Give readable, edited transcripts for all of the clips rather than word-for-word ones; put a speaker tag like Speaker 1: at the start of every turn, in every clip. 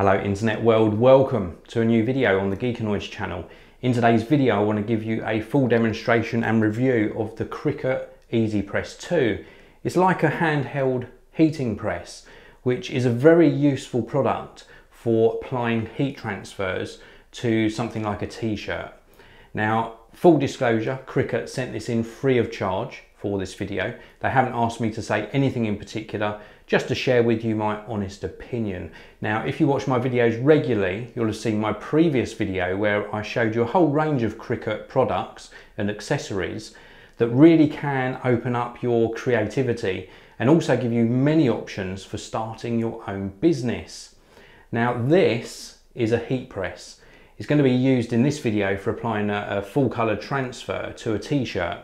Speaker 1: Hello internet world, welcome to a new video on the Geekanoids channel. In today's video I want to give you a full demonstration and review of the Cricut EasyPress 2. It's like a handheld heating press, which is a very useful product for applying heat transfers to something like a t-shirt. Now, full disclosure, Cricut sent this in free of charge for this video. They haven't asked me to say anything in particular, just to share with you my honest opinion. Now, if you watch my videos regularly, you'll have seen my previous video where I showed you a whole range of Cricut products and accessories that really can open up your creativity and also give you many options for starting your own business. Now, this is a heat press. It's going to be used in this video for applying a full color transfer to a t-shirt.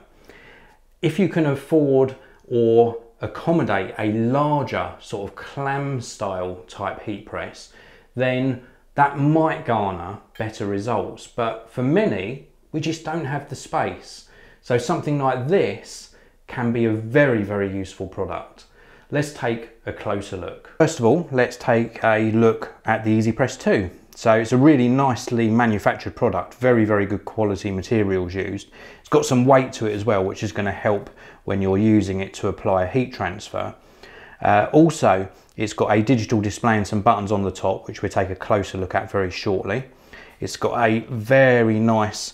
Speaker 1: If you can afford or accommodate a larger sort of clam style type heat press, then that might garner better results. But for many, we just don't have the space. So something like this can be a very, very useful product. Let's take a closer look. First of all, let's take a look at the EasyPress 2. So it's a really nicely manufactured product, very, very good quality materials used. It's got some weight to it as well, which is going to help when you're using it to apply a heat transfer. Also, it's got a digital display and some buttons on the top, which we'll take a closer look at very shortly. It's got a very nice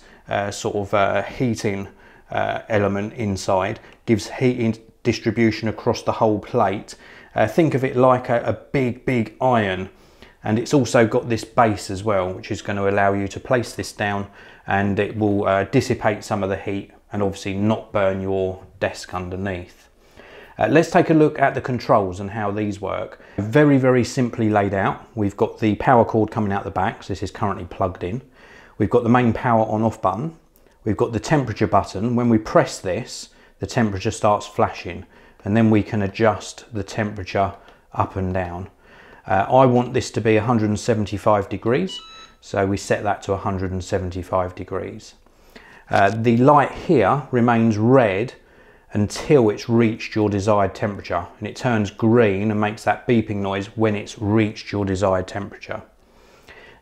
Speaker 1: heating element inside, gives heat distribution across the whole plate. Think of it like a big iron. And it's also got this base as well, which is going to allow you to place this down and it will dissipate some of the heat and obviously not burn your desk underneath. Let's take a look at the controls and how these work. Very, very simply laid out. We've got the power cord coming out the back, so this is currently plugged in. We've got the main power on off button. We've got the temperature button. When we press this, the temperature starts flashing and then we can adjust the temperature up and down. I want this to be 175 degrees, so we set that to 175 degrees. The light here remains red until it's reached your desired temperature, and it turns green and makes that beeping noise when it's reached your desired temperature.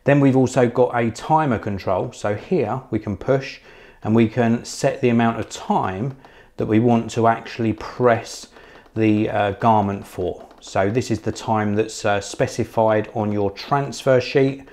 Speaker 1: Then we've also got a timer control, so here we can push and we can set the amount of time that we want to actually press the garment for. So this is the time that's specified on your transfer sheet.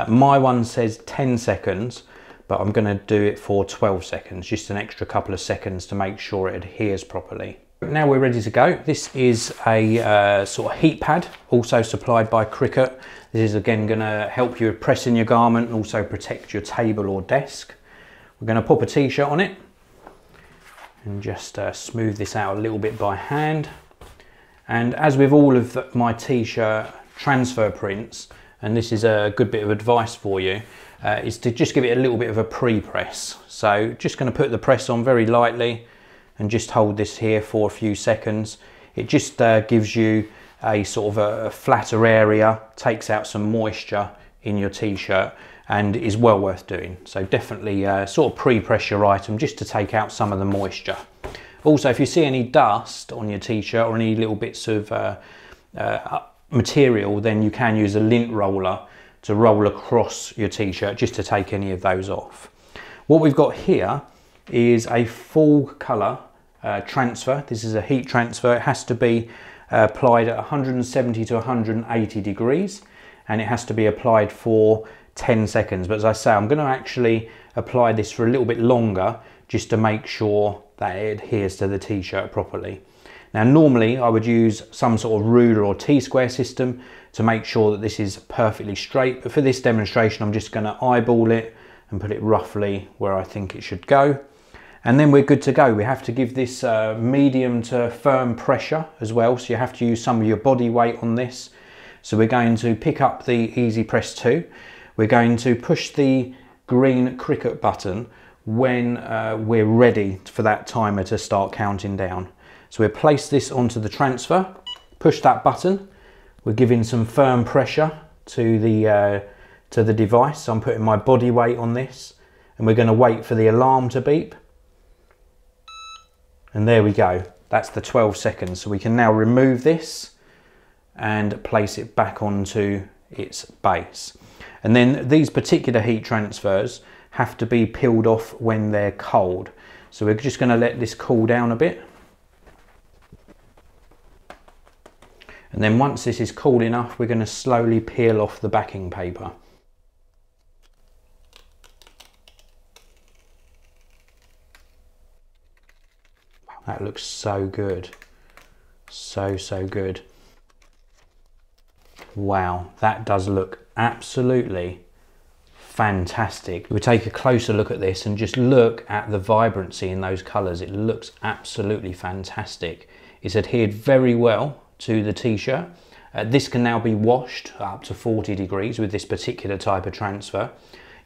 Speaker 1: My one says 10 seconds, but I'm going to do it for 12 seconds, just an extra couple of seconds to make sure it adheres properly. Now we're ready to go. This is a sort of heat pad, also supplied by Cricut. This is again going to help you with pressing your garment and also protect your table or desk. We're going to pop a t-shirt on it and just smooth this out a little bit by hand. And as with all of my t-shirt transfer prints, and this is a good bit of advice for you, is to just give it a little bit of a pre-press. So just going to put the press on very lightly and just hold this here for a few seconds. It just gives you a sort of a flatter area, takes out some moisture in your t-shirt, and is well worth doing. So definitely sort of pre-press your item just to take out some of the moisture. Also, if you see any dust on your t-shirt or any little bits of material, then you can use a lint roller to roll across your t-shirt just to take any of those off. What we've got here is a full colour transfer. This is a heat transfer. It has to be applied at 170 to 180 degrees and it has to be applied for 10 seconds. But as I say, I'm going to actually apply this for a little bit longer just to make sure that it adheres to the t-shirt properly. Now normally I would use some sort of ruler or t-square system to make sure that this is perfectly straight, but for this demonstration I'm just going to eyeball it and put it roughly where I think it should go. And then we're good to go. We have to give this medium to firm pressure as well, so you have to use some of your body weight on this. So we're going to pick up the EasyPress 2. We're going to push the green Cricut button when we're ready for that timer to start counting down. So we'll place this onto the transfer, push that button, we're giving some firm pressure to the device. So I'm putting my body weight on this and we're going to wait for the alarm to beep. And there we go, that's the 12 seconds. So we can now remove this and place it back onto its base. And then these particular heat transfers have to be peeled off when they're cold. So we're just going to let this cool down a bit. And then once this is cool enough, we're going to slowly peel off the backing paper. That looks so good. So good. Wow, that does look absolutely fantastic. We'll take a closer look at this and just look at the vibrancy in those colours. It looks absolutely fantastic. It's adhered very well to the t-shirt. This can now be washed up to 40 degrees with this particular type of transfer.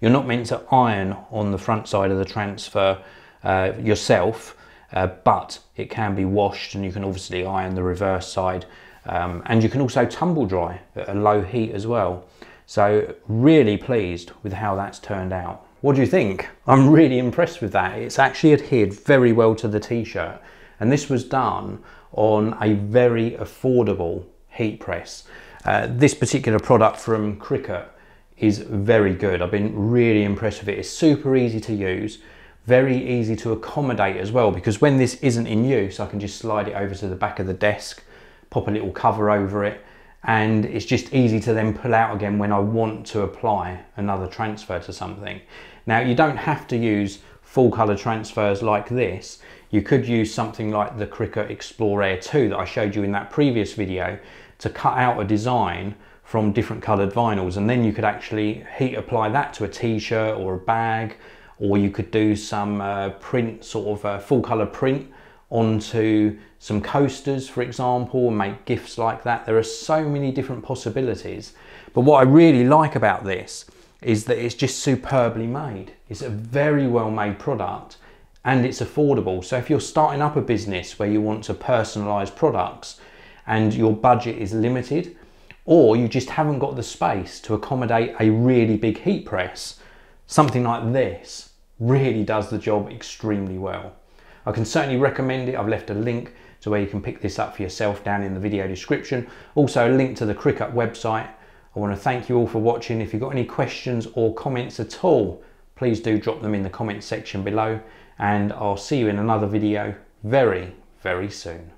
Speaker 1: You're not meant to iron on the front side of the transfer yourself, but it can be washed, and you can obviously iron the reverse side, and you can also tumble dry at a low heat as well. So really pleased with how that's turned out. What do you think? I'm really impressed with that. It's actually adhered very well to the t-shirt, and this was done on a very affordable heat press. This particular product from Cricut is very good. I've been really impressed with it. It's super easy to use, very easy to accommodate as well, because when this isn't in use, I can just slide it over to the back of the desk, pop a little cover over it, and it's just easy to then pull out again when I want to apply another transfer to something. Now, you don't have to use full color transfers like this. You could use something like the Cricut Explore Air 2 that I showed you in that previous video to cut out a design from different colored vinyls, and then you could actually heat apply that to a t-shirt or a bag, or you could do some print, sort of full color print onto some coasters, for example, and make gifts like that. There are so many different possibilities. But what I really like about this is that it's just superbly made. It's a very well made product, and it's affordable. So if you're starting up a business where you want to personalize products and your budget is limited, or you just haven't got the space to accommodate a really big heat press, something like this really does the job extremely well. I can certainly recommend it. I've left a link to where you can pick this up for yourself down in the video description. Also a link to the Cricut website. I want to thank you all for watching. If you've got any questions or comments at all, please do drop them in the comment section below, and I'll see you in another video very, very soon.